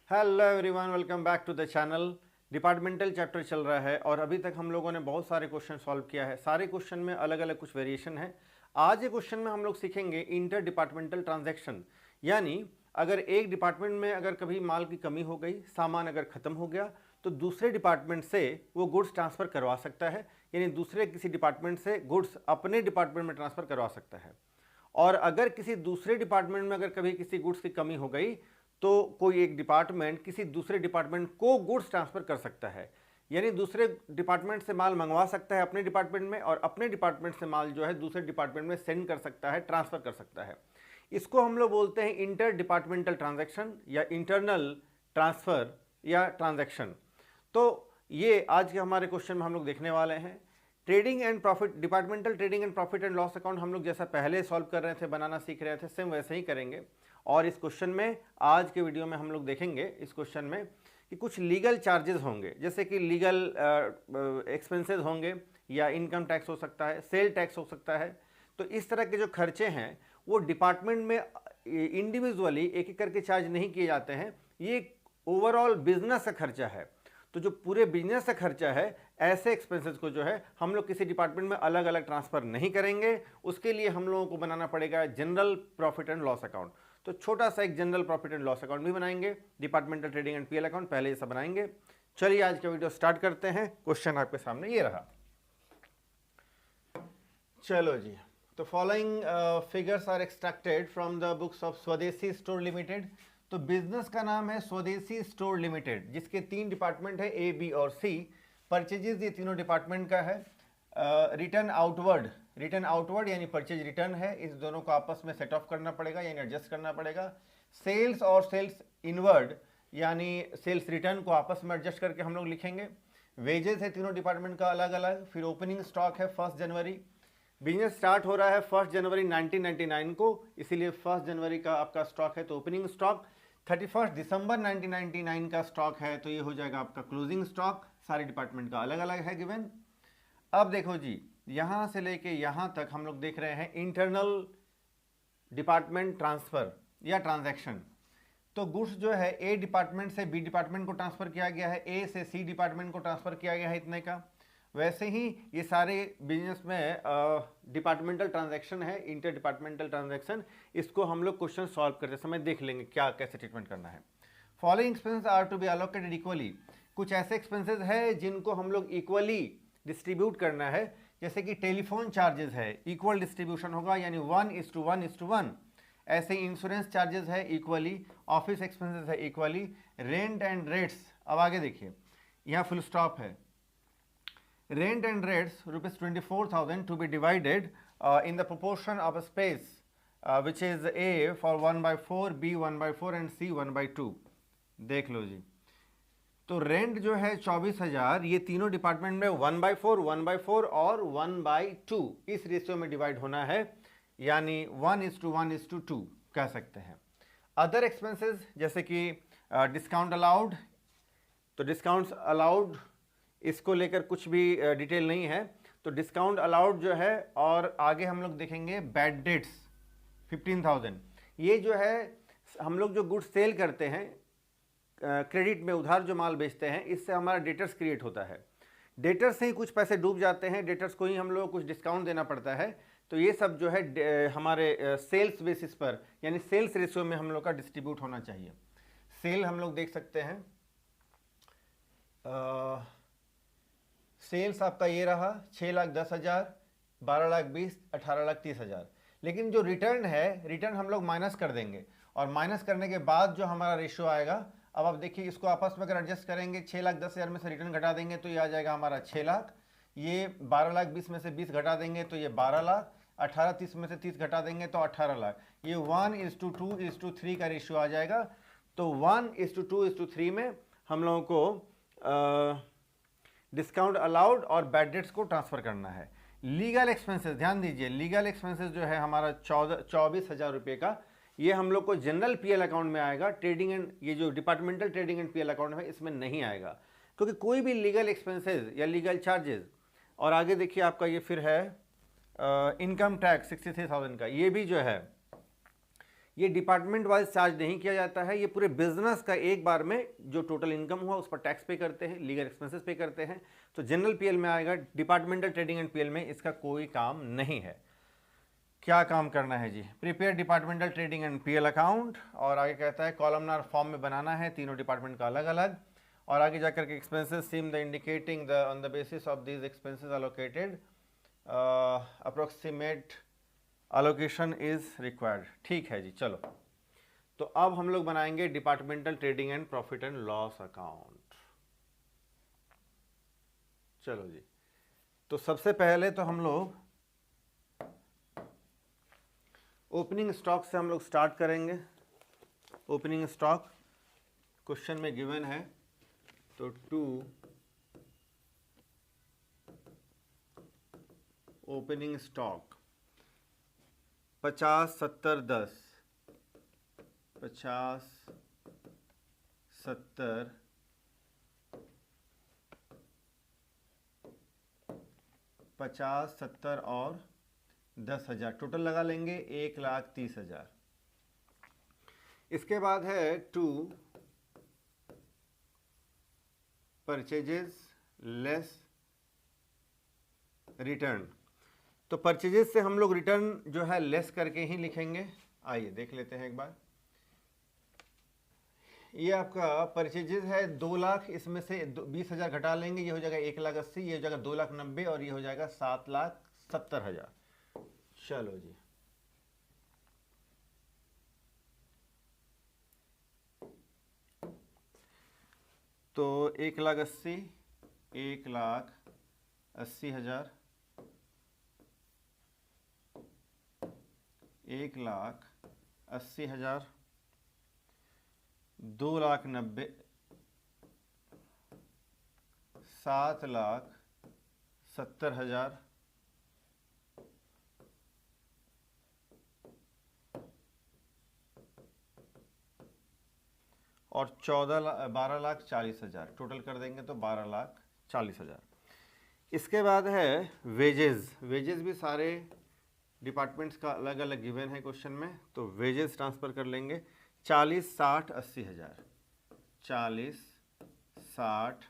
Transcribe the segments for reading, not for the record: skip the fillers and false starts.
Hello everyone, welcome back to the channel. Departmental chapter चल रहा है और अभी तक हम लोगों ने बहुत सारे क्वेश्चन सॉल्व किया है। सारे क्वेश्चन में अलग अलग कुछ वेरिएशन है। आज ये क्वेश्चन में हम लोग सीखेंगे इंटर डिपार्टमेंटल ट्रांजैक्शन, यानी अगर एक डिपार्टमेंट में अगर कभी माल की कमी हो गई, सामान अगर ख़त्म हो गया, तो दूसरे डिपार्टमेंट से वो गुड्स ट्रांसफ़र करवा सकता है, यानी दूसरे किसी डिपार्टमेंट से गुड्स अपने डिपार्टमेंट में ट्रांसफ़र करवा सकता है। और अगर किसी दूसरे डिपार्टमेंट में अगर कभी किसी गुड्स की कमी हो गई, तो कोई एक डिपार्टमेंट किसी दूसरे डिपार्टमेंट को गुड्स ट्रांसफ़र कर सकता है, यानी दूसरे डिपार्टमेंट से माल मंगवा सकता है अपने डिपार्टमेंट में, और अपने डिपार्टमेंट से माल जो है दूसरे डिपार्टमेंट में सेंड कर सकता है, ट्रांसफ़र कर सकता है। इसको हम लोग बोलते हैं इंटर डिपार्टमेंटल ट्रांजैक्शन या इंटरनल ट्रांसफ़र या ट्रांजैक्शन। तो ये आज के हमारे क्वेश्चन में हम लोग देखने वाले हैं। Trading and profit, departmental trading and profit and loss account हम लोग जैसा पहले सॉल्व कर रहे थे, बनाना सीख रहे थे, सेम वैसे ही करेंगे। और इस क्वेश्चन में, आज के वीडियो में हम लोग देखेंगे इस क्वेश्चन में कि कुछ लीगल चार्जेस होंगे, जैसे कि लीगल एक्सपेंसेस होंगे, या इनकम टैक्स हो सकता है, सेल टैक्स हो सकता है। तो इस तरह के जो खर्चे हैं वो डिपार्टमेंट में इंडिविजुअली एक एक करके चार्ज नहीं किए जाते हैं, ये ओवरऑल बिजनेस का खर्चा है। तो जो पूरे बिजनेस का खर्चा है, ऐसे एक्सपेंसेस को जो है हम लोग किसी डिपार्टमेंट में अलग अलग ट्रांसफ़र नहीं करेंगे। उसके लिए हम लोगों को बनाना पड़ेगा general profit and loss account. तो छोटा सा एक general profit and loss account भी बनाएंगे, departmental trading and PL account पहले ये सब बनाएंगे। चलिए आज का वीडियो स्टार्ट करते हैं। क्वेश्चन आपके सामने ये रहा। चलो जी, तो following figures are extracted from the books of Swadeshi store limited. तो बिजनेस का नाम है स्वदेशी स्टोर लिमिटेड, जिसके 3 डिपार्टमेंट है, ए, बी और सी। परचेजेस ये तीनों डिपार्टमेंट का है। रिटर्न आउटवर्ड यानी परचेज रिटर्न है, इस दोनों को आपस में सेट ऑफ करना पड़ेगा यानी एडजस्ट करना पड़ेगा। सेल्स और सेल्स इनवर्ड यानी सेल्स रिटर्न को आपस में एडजस्ट करके हम लोग लिखेंगे। वेजेस है तीनों डिपार्टमेंट का अलग अलग। फिर ओपनिंग स्टॉक है 1 जनवरी। बिजनेस स्टार्ट हो रहा है 1 जनवरी 1999 को, इसीलिए 1 जनवरी का आपका स्टॉक है तो ओपनिंग स्टॉक। 31 दिसंबर 1999 का स्टॉक है तो ये हो जाएगा आपका क्लोजिंग स्टॉक। सारे डिपार्टमेंट का अलग अलग है गिवन। अब देखो जी, यहाँ से लेके यहाँ तक हम लोग देख रहे हैं इंटरनल डिपार्टमेंट ट्रांसफ़र या ट्रांजैक्शन। तो गुड्स जो है ए डिपार्टमेंट से बी डिपार्टमेंट को ट्रांसफ़र किया गया है, ए से सी डिपार्टमेंट को ट्रांसफ़र किया गया है इतने का। वैसे ही ये सारे बिजनेस में डिपार्टमेंटल ट्रांजैक्शन है, इंटर डिपार्टमेंटल ट्रांजैक्शन। इसको हम लोग क्वेश्चन सॉल्व करते समय देख लेंगे क्या कैसे ट्रीटमेंट करना है। Following expenses are to be allocated equally. कुछ ऐसे एक्सपेंसेस है जिनको हम लोग इक्वली डिस्ट्रीब्यूट करना है, जैसे कि टेलीफोन चार्जेस है, इक्वल डिस्ट्रीब्यूशन होगा यानी 1:1:1। ऐसे ही इंश्योरेंस चार्जेस है इक्वली, ऑफिस एक्सपेंसेस है इक्वली, रेंट एंड रेट्स। अब आगे देखिए, यहाँ फुल स्टॉप है। Rent and rates ₹24,000 to be divided in the proportion of a space which is A for 1/4, B 1/4 and C 1/2। देख लो जी, तो रेंट जो है 24,000, ये तीनों डिपार्टमेंट में 1/4, 1/4 और 1/2 इस रेशियो में डिवाइड होना है, यानी 1:1:2 कह सकते हैं। अदर एक्सपेंसेस जैसे कि डिस्काउंट अलाउड, तो डिस्काउंट्स अलाउड इसको लेकर कुछ भी डिटेल नहीं है, तो डिस्काउंट अलाउड जो है। और आगे हम लोग देखेंगे बैड डेट्स 15,000। ये जो है हम लोग जो गुड्स सेल करते हैं, क्रेडिट में उधार जो माल बेचते हैं, इससे हमारा डेटर्स क्रिएट होता है। डेटर्स से ही कुछ पैसे डूब जाते हैं, डेटर्स को ही हम लोग कुछ डिस्काउंट देना पड़ता है। तो ये सब जो है हमारे सेल्स बेसिस पर यानी सेल्स रेशियो में हम लोग का डिस्ट्रीब्यूट होना चाहिए। सेल हम लोग देख सकते हैं, सेल्स आपका ये रहा 6,10,000, 12,20,000, 18,30,000। लेकिन जो रिटर्न है, रिटर्न हम लोग माइनस कर देंगे, और माइनस करने के बाद जो हमारा रेशियो आएगा, अब आप देखिए इसको आपस में अगर एडजस्ट करेंगे, 6,10,000 में से रिटर्न घटा देंगे तो ये आ जाएगा हमारा 6 लाख। ये 12,20,000 में से 20 घटा देंगे तो ये 12 लाख। 18,30,000 में से 30 घटा देंगे तो 18 लाख। ये 1:2:3 का रेशियो आ जाएगा। तो 1:2:3 में हम लोगों को डिस्काउंट अलाउड और बैड डेट्स को ट्रांसफ़र करना है। लीगल एक्सपेंसेस, ध्यान दीजिए, लीगल एक्सपेंसेस जो है हमारा 24,000 रुपये का, ये हम लोग को जनरल पीएल अकाउंट में आएगा। ट्रेडिंग एंड ये जो departmental trading and PL account है इसमें नहीं आएगा, क्योंकि कोई भी लीगल एक्सपेंसेस या लीगल चार्जेस। और आगे देखिए आपका ये फिर है इनकम टैक्स 63,000 का, ये भी जो है ये डिपार्टमेंट वाइज चार्ज नहीं किया जाता है, ये पूरे बिजनेस का एक बार में जो टोटल इनकम हुआ उस पर टैक्स पे करते हैं, लीगल एक्सपेंसेस पे करते हैं। तो जनरल पीएल में आएगा, डिपार्टमेंटल ट्रेडिंग एंड पीएल में इसका कोई काम नहीं है। क्या काम करना है जी? Prepare departmental trading and PL account, और आगे कहता है कॉलमनार फॉर्म में बनाना है तीनों डिपार्टमेंट का अलग अलग, और आगे जाकर के expenses seem the indicating the on the basis of these expenses allocated approximate allocation is required. ठीक है जी, चलो तो अब हम लोग बनाएंगे departmental trading and profit and loss account. चलो जी, तो सबसे पहले तो हम लोग ओपनिंग स्टॉक से हम लोग स्टार्ट करेंगे। ओपनिंग स्टॉक क्वेश्चन में गिवन है, तो 2 ओपनिंग स्टॉक 50 70 10, 50 70 50 70 और 10,000 टोटल लगा लेंगे 1,30,000। इसके बाद है 2 परचेजेस लेस रिटर्न। तो परचेजेस से हम लोग रिटर्न जो है लेस करके ही लिखेंगे। आइए देख लेते हैं एक बार। ये आपका परचेजेस है 2 लाख, इसमें से 20,000 घटा लेंगे, ये हो जाएगा 1,80,000, ये हो जाएगा 2,90,000 और ये हो जाएगा 7,70,000। चलो जी, तो 1,80,000 1,80,000 1,80,000 2,90,000 7,70,000 और 12,40,000 टोटल कर देंगे तो 12,40,000। इसके बाद है वेजेस। वेजेस भी सारे डिपार्टमेंट्स का अलग अलग गिवन है क्वेश्चन में, तो वेजेस ट्रांसफ़र कर लेंगे 40 60 80,000, 40 60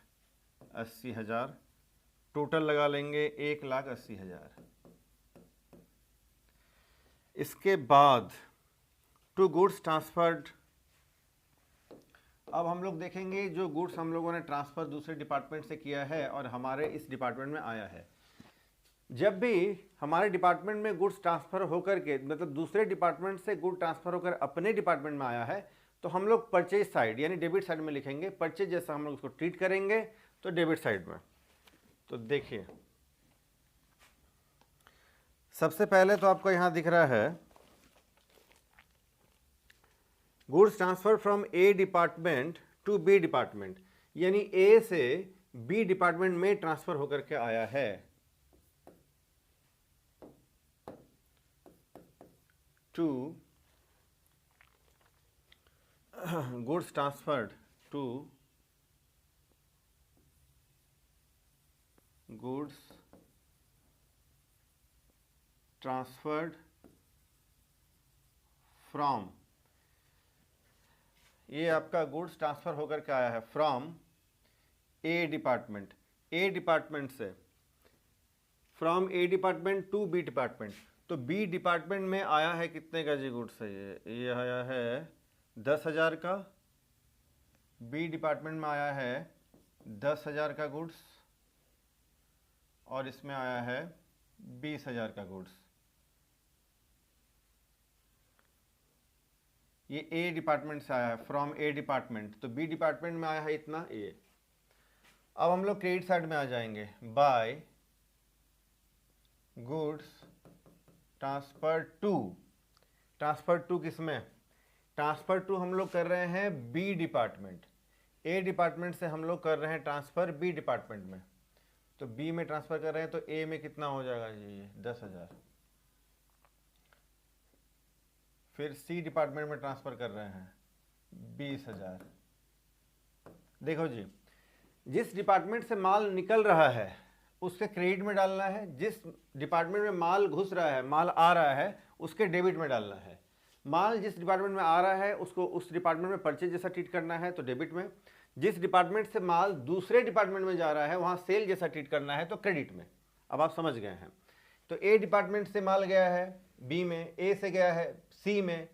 80,000 टोटल लगा लेंगे 1,80,000। इसके बाद टू गुड्स ट्रांसफर्ड। अब हम लोग देखेंगे जो गुड्स हम लोगों ने ट्रांसफ़र दूसरे डिपार्टमेंट से किया है और हमारे इस डिपार्टमेंट में आया है। जब भी हमारे डिपार्टमेंट में गुड्स ट्रांसफ़र होकर के, मतलब दूसरे डिपार्टमेंट से गुड ट्रांसफ़र होकर अपने डिपार्टमेंट में आया है, तो हम लोग परचेज साइड यानी डेबिट साइड में लिखेंगे। परचेज जैसा हम लोग उसको ट्रीट करेंगे तो डेबिट साइड में। तो देखिए सबसे पहले तो आपको यहाँ दिख रहा है goods transfer from A department to B department, यानी ए से बी डिपार्टमेंट में ट्रांसफर होकर के आया है। To goods transferred to goods transferred from, ये आपका गुड्स ट्रांसफ़र होकर के आया है from A department, A department से, from A department to B department. तो बी डिपार्टमेंट में आया है कितने का जी गुड्स है? ये आया है 10,000 का। बी डिपार्टमेंट में आया है 10,000 का गुड्स और इसमें आया है 20,000 का गुड्स। ये ए डिपार्टमेंट से आया है फ्रॉम ए डिपार्टमेंट, तो बी डिपार्टमेंट में आया है इतना ए। अब हम लोग क्रेडिट साइड में आ जाएंगे। By goods transfer to, transfer to किसमें? ट्रांसफर टू हम लोग कर रहे हैं बी डिपार्टमेंट, ए डिपार्टमेंट से हम लोग कर रहे हैं ट्रांसफर बी डिपार्टमेंट में। तो बी में ट्रांसफर कर रहे हैं तो ए में कितना हो जाएगा जी? 10,000। फिर सी डिपार्टमेंट में ट्रांसफ़र कर रहे हैं 20,000। देखो जी, जिस डिपार्टमेंट से माल निकल रहा है उसके क्रेडिट में डालना है, जिस डिपार्टमेंट में माल घुस रहा है, माल आ रहा है, उसके डेबिट में डालना है। माल जिस डिपार्टमेंट में आ रहा है उसको उस डिपार्टमेंट में परचेज जैसा ट्रीट करना है तो डेबिट में, जिस डिपार्टमेंट से माल दूसरे डिपार्टमेंट में जा रहा है वहां सेल जैसा ट्रीट करना है तो क्रेडिट में। अब आप समझ गए हैं। तो ए डिपार्टमेंट से माल गया है बी में, ए से गया है सी में,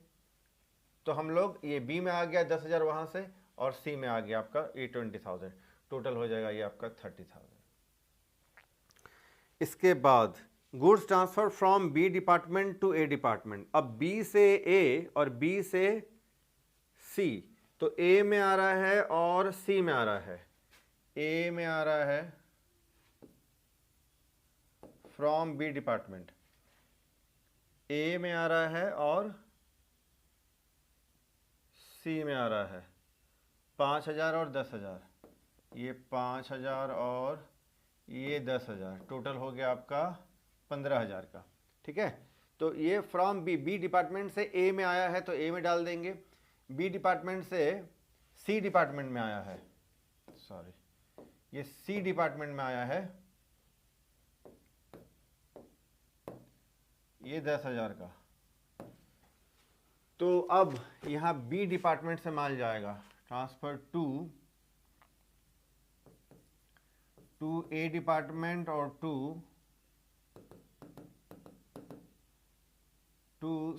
तो हम लोग ये बी में आ गया 10,000 वहां से और सी में आ गया आपका ये 20,000, टोटल हो जाएगा ये आपका 30,000। इसके बाद goods transfer from B department to A department. अब बी से ए और बी से सी, तो ए में आ रहा है और सी में आ रहा है। ए में आ रहा है फ्रॉम बी डिपार्टमेंट, ए में आ रहा है और सी में आ रहा है 5,000 और 10,000, ये 5,000 और ये 10,000, टोटल हो गया आपका 15,000 का। ठीक है, तो ये फ्रॉम बी डिपार्टमेंट से ए में आया है तो ए में डाल देंगे, बी डिपार्टमेंट से सी डिपार्टमेंट में आया है, सॉरी ये सी डिपार्टमेंट में आया है ये 10,000 का। तो अब यहां बी डिपार्टमेंट से माल जाएगा, ट्रांसफर टू ए डिपार्टमेंट और टू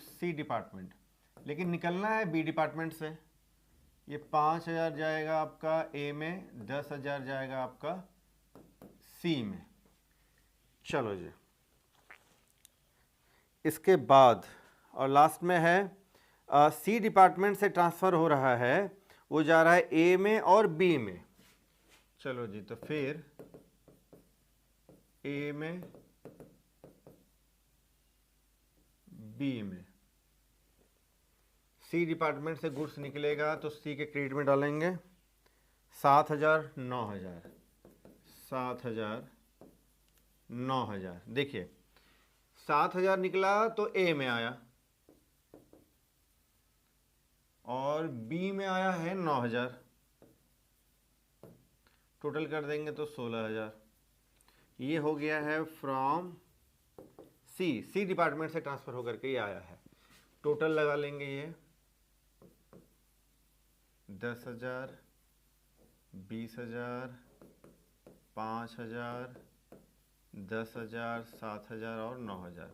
सी डिपार्टमेंट, लेकिन निकलना है बी डिपार्टमेंट से। ये 5,000 जाएगा आपका ए में, 10,000 जाएगा आपका सी में। चलो जी, इसके बाद और लास्ट में है सी डिपार्टमेंट से ट्रांसफ़र हो रहा है, वो जा रहा है ए में और बी में। चलो जी, तो फिर ए में बी में, सी डिपार्टमेंट से गुड्स निकलेगा तो सी के क्रेडिट में डालेंगे 7,000 9,000, 7,000 9,000। देखिए 7,000 निकला तो ए में आया और बी में आया है 9,000, टोटल कर देंगे तो 16,000। ये हो गया है फ्रॉम सी डिपार्टमेंट से ट्रांसफर होकर के ये आया है। टोटल लगा लेंगे ये 10,000 20,000 5,000 10,000 7,000 और 9,000।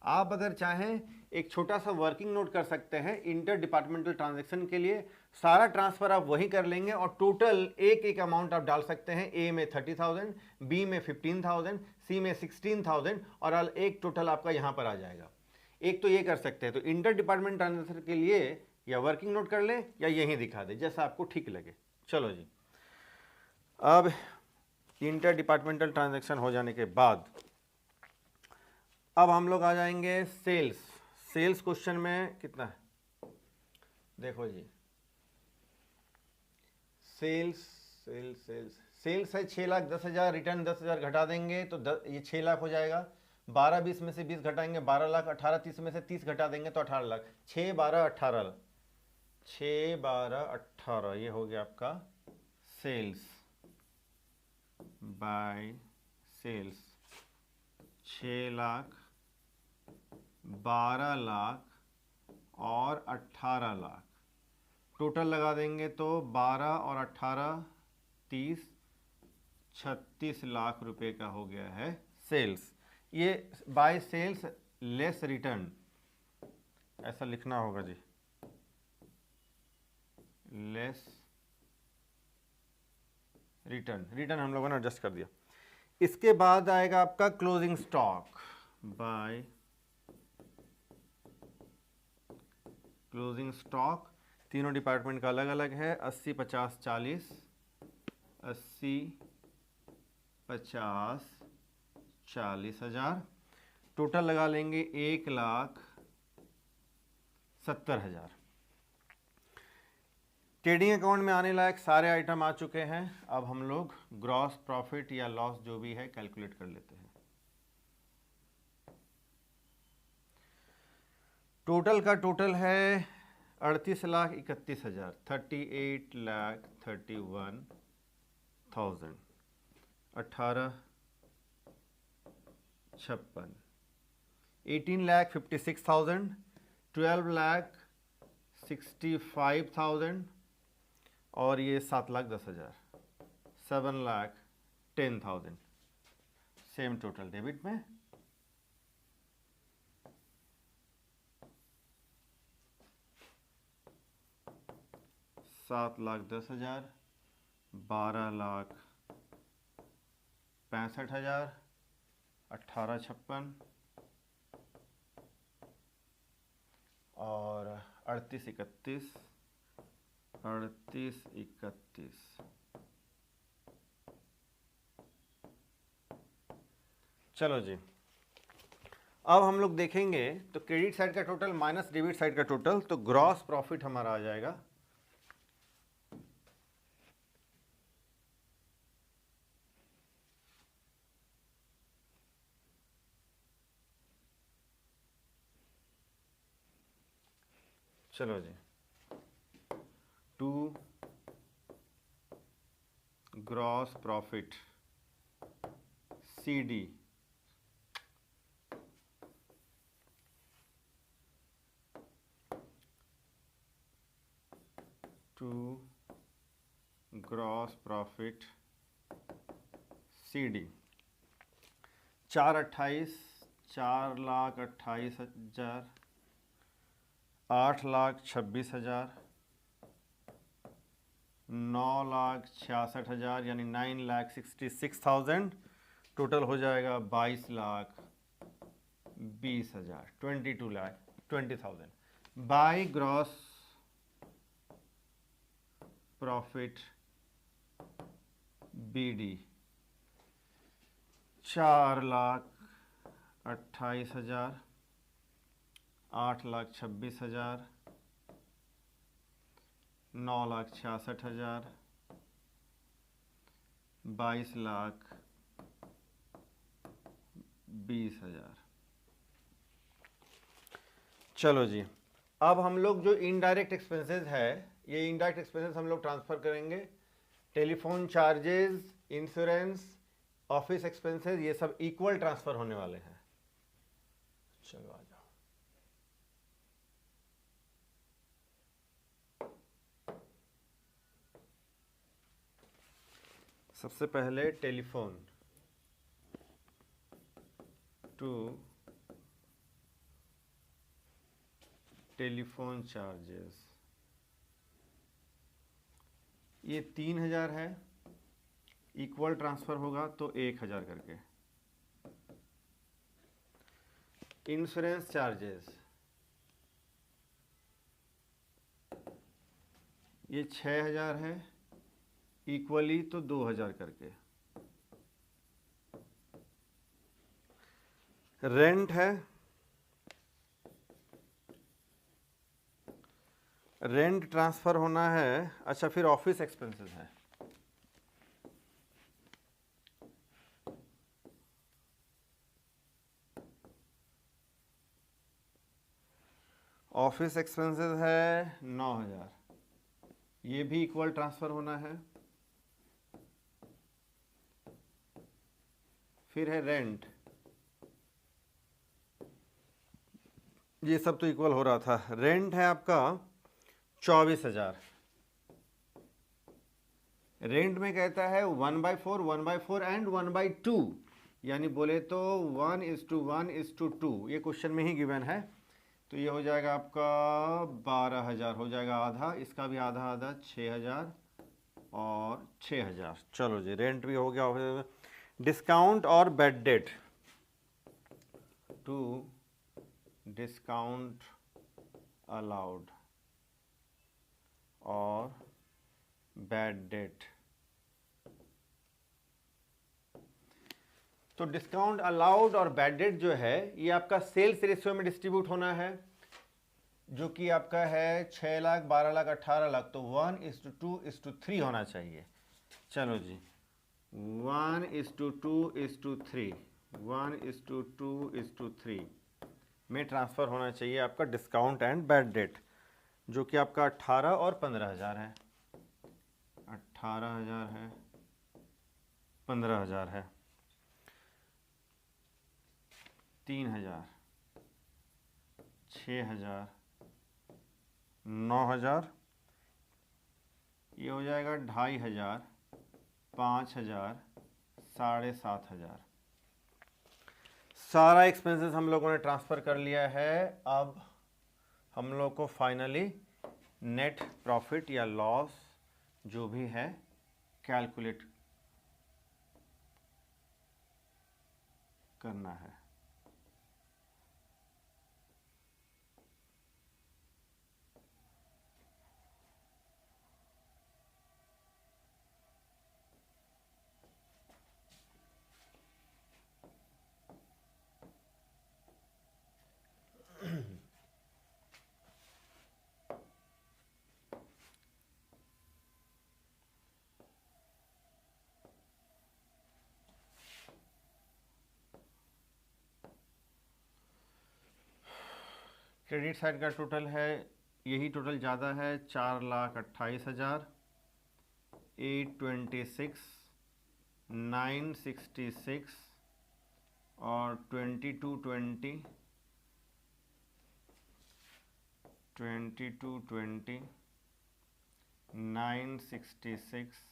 आप अगर चाहें एक छोटा सा वर्किंग नोट कर सकते हैं इंटर डिपार्टमेंटल ट्रांजैक्शन के लिए, सारा ट्रांसफर आप वही कर लेंगे और टोटल एक एक अमाउंट आप डाल सकते हैं। ए में 30,000, बी में 15,000, सी में 16,000 और एक टोटल आपका यहां पर आ जाएगा। एक तो ये कर सकते हैं, तो इंटर डिपार्टमेंट ट्रांजैक्शन के लिए या वर्किंग नोट कर लें या यहीं दिखा दें, जैसा आपको ठीक लगे। चलो जी, अब इंटर डिपार्टमेंटल ट्रांजैक्शन हो जाने के बाद अब हम लोग आ जाएंगे सेल्स क्वेश्चन में कितना है, देखो जी, सेल्स है 6,10,000, रिटर्न 10,000 घटा देंगे तो ये 6 लाख हो जाएगा। 12-20 में से 20 घटाएंगे 12 लाख, 18-30 में से 30 घटा देंगे तो 18 लाख, 6-12-18, 6-12-18, ये हो गया आपका sales by sales. 6 lakh 12 lakh और 18 लाख, टोटल लगा देंगे तो 12 और 18 30 36 लाख रुपए का हो गया है सेल्स। ये बाय सेल्स लेस रिटर्न, ऐसा लिखना होगा जी, लेस रिटर्न हम लोगों ने एडजस्ट कर दिया। इसके बाद आएगा आपका closing stock by closing stock. तीनों डिपार्टमेंट का अलग अलग है, 80 50 40, 80 50 40,000, टोटल लगा लेंगे 1,70,000। ट्रेडिंग अकाउंट में आने लायक सारे आइटम आ चुके हैं। अब हम लोग ग्रॉस प्रॉफिट या लॉस जो भी है कैलकुलेट कर लेते हैं। टोटल का टोटल है 38,31,000, 38,31,000, 18 56, 18,56,000, 12,65,000 और ये 7,10,000, 7,10,000 सेम टोटल डेबिट में। सात लाख 10,000, 12,65,000, 18,56 और 38,31, 38,31। चलो जी, अब हम लोग देखेंगे तो क्रेडिट साइड का टोटल माइनस डेबिट साइड का टोटल, तो ग्रॉस प्रॉफिट हमारा आ जाएगा चलो जी, to gross profit CD to gross profit CD 4,28, 4,28,000, 8,26,000, 9,66,000 यानी 9,66,000, टोटल हो जाएगा 22,20,000, 22,20,000 बाय ग्रॉस प्रॉफिट BD 4,28,000, 8,26,000, 9,66,000, 22,20,000। चलो जी, अब हम लोग जो इनडायरेक्ट एक्सपेंसेस है, ये इनडायरेक्ट एक्सपेंसेस हम लोग ट्रांसफर करेंगे। Telephone charges, insurance, office expenses, ये सब इक्वल ट्रांसफर होने वाले हैं। चलो आ जाओ। सबसे पहले टेलीफोन टू टेलीफोन चार्जेस, ये 3,000 है, इक्वल ट्रांसफर होगा तो 1,000 करके। इंश्योरेंस चार्जेस ये 6,000 है, इक्वली तो 2,000 करके। रेंट है, रेंट ट्रांसफर होना है। अच्छा, फिर ऑफिस एक्सपेंसेस है, ऑफिस एक्सपेंसेस है 9,000, ये भी इक्वल ट्रांसफर होना है। फिर है रेंट, ये सब तो इक्वल हो रहा था। रेंट है आपका 24,000। रेंट में कहता है 1/4, 1/4 एंड 1/2, यानी बोले तो 1:1:2, ये क्वेश्चन में ही गिवन है। तो ये हो जाएगा आपका 12,000, हो जाएगा आधा, इसका भी आधा आधा, 6,000 और 6,000। चलो जी, रेंट भी हो गया। डिस्काउंट और bad debt, to discount allowed और बैड डेट। तो डिस्काउंट अलाउड और बैड डेट जो है, ये आपका सेल्स रेशियो में डिस्ट्रीब्यूट होना है, जो कि आपका है 6 लाख, 12 लाख, 18 लाख, तो 1:2:3 होना चाहिए। चलो जी, 1:2:3, 1:2:3 में ट्रांसफ़र होना चाहिए आपका डिस्काउंट एंड बैड डेट, जो कि आपका 18 और 15,000 है। 18,000 है, 15,000 है, 3,000, 6,000, 9,000, ये हो जाएगा 2,500, 5,000, 7,500। सारा एक्सपेंसेस हम लोगों ने ट्रांसफ़र कर लिया है। अब हम लोग को फाइनली नेट प्रॉफिट या लॉस जो भी है कैलकुलेट करना है। क्रेडिट साइड का टोटल है, यही टोटल ज़्यादा है, 4,28,000, 826, 966 और 2220, 966,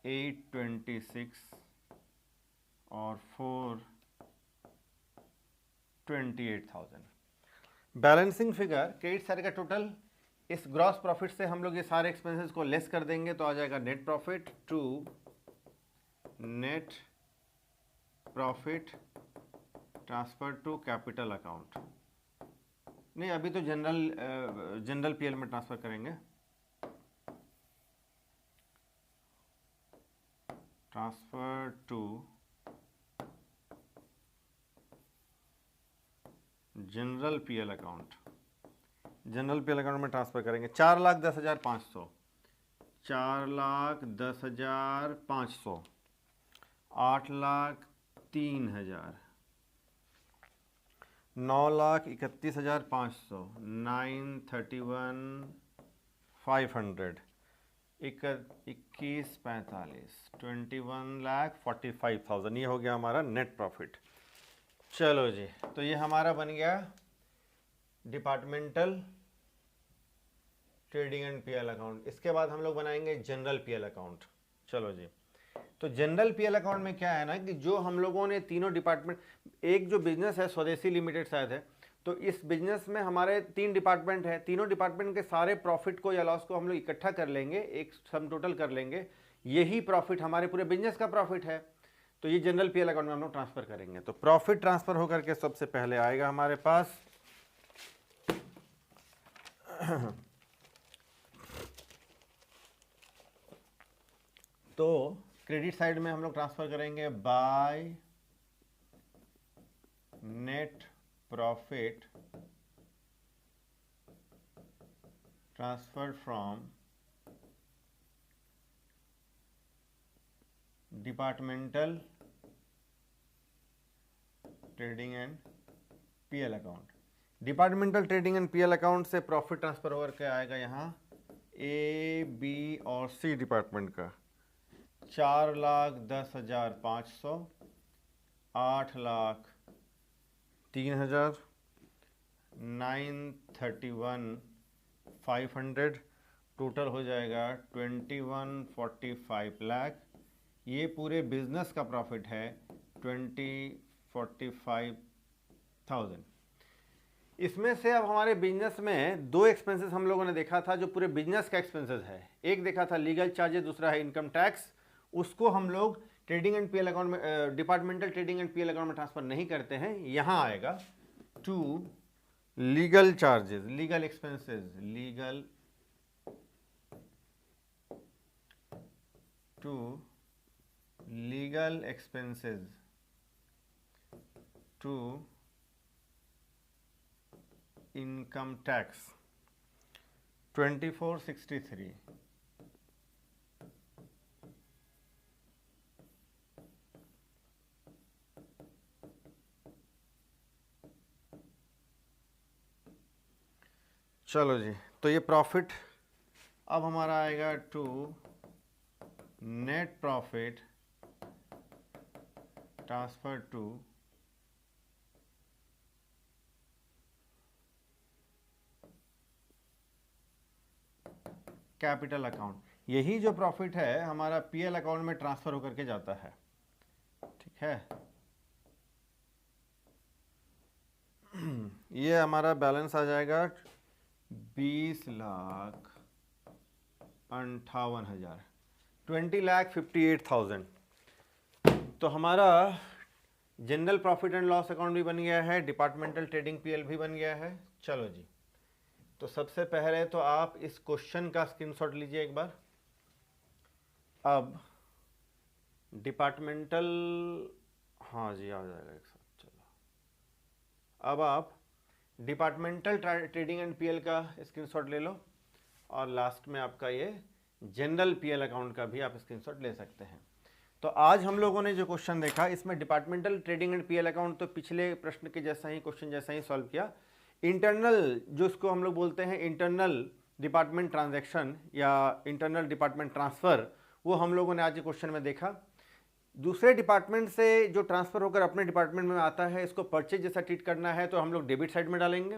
826 और 428,000। बैलेंसिंग फिगर क्रेडिट साइड का टोटल, इस ग्रॉस प्रॉफिट से हम लोग ये सारे एक्सपेंसेस को लेस कर देंगे तो आ जाएगा net profit to net profit transfer to capital account. नहीं, अभी तो जनरल पीएल में ट्रांसफर करेंगे। Transfer to general PL account, general PL account में ट्रांसफर करेंगे। 4,10,500, 4,10,500, 8,03,000, 9,31,500, 9,31,500, 21,45, 21,45,000। ये हो गया हमारा नेट प्रॉफिट। चलो जी, तो ये हमारा बन गया departmental trading and PL account. इसके बाद हम लोग बनाएंगे जनरल पीएल अकाउंट। चलो जी, तो जनरल पीएल अकाउंट में क्या है ना कि जो हम लोगों ने तीनों डिपार्टमेंट, एक जो बिजनेस है स्वदेशी लिमिटेड शायद है, तो इस बिजनेस में हमारे 3 डिपार्टमेंट है। तीनों डिपार्टमेंट के सारे प्रॉफिट को या लॉस को हम लोग इकट्ठा कर लेंगे, एक सम टोटल कर लेंगे। यही प्रॉफिट हमारे पूरे बिजनेस का प्रॉफिट है, तो ये जनरल पीएल अकाउंट में हम लोग ट्रांसफर करेंगे। तो प्रॉफिट ट्रांसफर होकर के सबसे पहले आएगा हमारे पास तो क्रेडिट साइड में हम लोग ट्रांसफर करेंगे by net profit transferred from departmental trading and PL account. Departmental trading and PL account से प्रॉफिट ट्रांसफर होकर के आएगा यहाँ ए, बी और सी डिपार्टमेंट का 4,10,500, 8,03,000, 9,31,500, टोटल हो जाएगा 21,45 लाख। ये पूरे बिजनेस का प्रॉफिट है 20,45,000। इसमें से अब हमारे बिजनेस में 2 एक्सपेंसेस हम लोगों ने देखा था जो पूरे बिजनेस का एक्सपेंसेस है। एक देखा था लीगल चार्जेस, दूसरा है इनकम टैक्स। उसको हम लोग ट्रेडिंग एंड पीएल अकाउंट में, departmental trading and PL account में ट्रांसफर नहीं करते हैं। यहाँ आएगा to legal charges, legal expenses, legal to legal expenses to income tax 2463। चलो जी, तो ये प्रॉफिट अब हमारा आएगा to net profit transfer to capital account. यही जो प्रॉफिट है हमारा पीएल अकाउंट में ट्रांसफर होकर के जाता है, ठीक है। ये हमारा बैलेंस आ जाएगा 20,58,000, 20,58,000। तो हमारा general profit and loss account भी बन गया है, डिपार्टमेंटल ट्रेडिंग पीएल भी बन गया है। चलो जी, तो सबसे पहले तो आप इस क्वेश्चन का स्क्रीनशॉट लीजिए एक बार। अब डिपार्टमेंटल, हाँ जी आ जाएगा एक साथ। चलो अब आप डिपार्टमेंटल ट्रेडिंग एंड पीएल का स्क्रीनशॉट ले लो, और लास्ट में आपका ये जनरल पीएल अकाउंट का भी आप स्क्रीनशॉट ले सकते हैं। तो आज हम लोगों ने जो क्वेश्चन देखा इसमें departmental trading and PL account तो पिछले प्रश्न के जैसा ही, क्वेश्चन जैसा ही सॉल्व किया। इंटरनल जो इसको हम लोग बोलते हैं इंटरनल डिपार्टमेंट ट्रांजैक्शन या इंटरनल डिपार्टमेंट ट्रांसफ़र, वो हम लोगों ने आज के क्वेश्चन में देखा। दूसरे डिपार्टमेंट से जो ट्रांसफ़र होकर अपने डिपार्टमेंट में आता है, इसको परचेज जैसा ट्रीट करना है तो हम लोग डेबिट साइड में डालेंगे,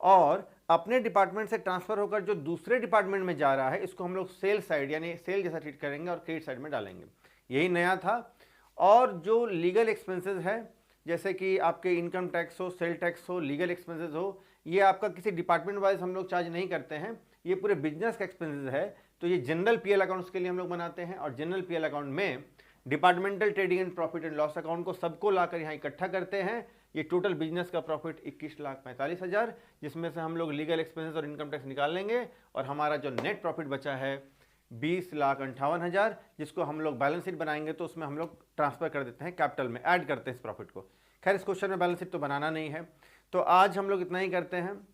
और अपने डिपार्टमेंट से ट्रांसफ़र होकर जो दूसरे डिपार्टमेंट में जा रहा है इसको हम लोग सेल साइड यानी सेल जैसा ट्रीट करेंगे और क्रेडिट साइड में डालेंगे। यही नया था। और जो लीगल एक्सपेंसेस है, जैसे कि आपके इनकम टैक्स हो, सेल टैक्स हो, लीगल एक्सपेंसेस हो, ये आपका किसी डिपार्टमेंट वाइज हम लोग चार्ज नहीं करते हैं, ये पूरे बिजनेस का एक्सपेंसेस है। तो ये जनरल पीएल अकाउंट्स के लिए हम लोग बनाते हैं, और जनरल पीएल अकाउंट में departmental trading and profit and loss account को सबको लाकर यहाँ इकट्ठा करते हैं। ये टोटल बिजनेस का प्रॉफिट 21,45,000, जिसमें से हम लोग लीगल एक्सपेंसेस और इनकम टैक्स निकाल लेंगे, और हमारा जो नेट प्रॉफिट बचा है 20,58,000, जिसको हम लोग बैलेंस शीट बनाएंगे तो उसमें हम लोग ट्रांसफर कर देते हैं कैपिटल में, ऐड करते हैं इस प्रॉफिट को। खैर इस क्वेश्चन में बैलेंस शीट तो बनाना नहीं है, तो आज हम लोग इतना ही करते हैं।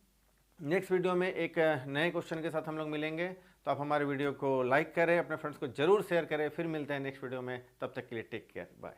नेक्स्ट वीडियो में एक नए क्वेश्चन के साथ हम लोग मिलेंगे। तो आप हमारे वीडियो को लाइक करें, अपने फ्रेंड्स को जरूर शेयर करें। फिर मिलते हैं नेक्स्ट वीडियो में, तब तक के लिए टेक केयर, बाय।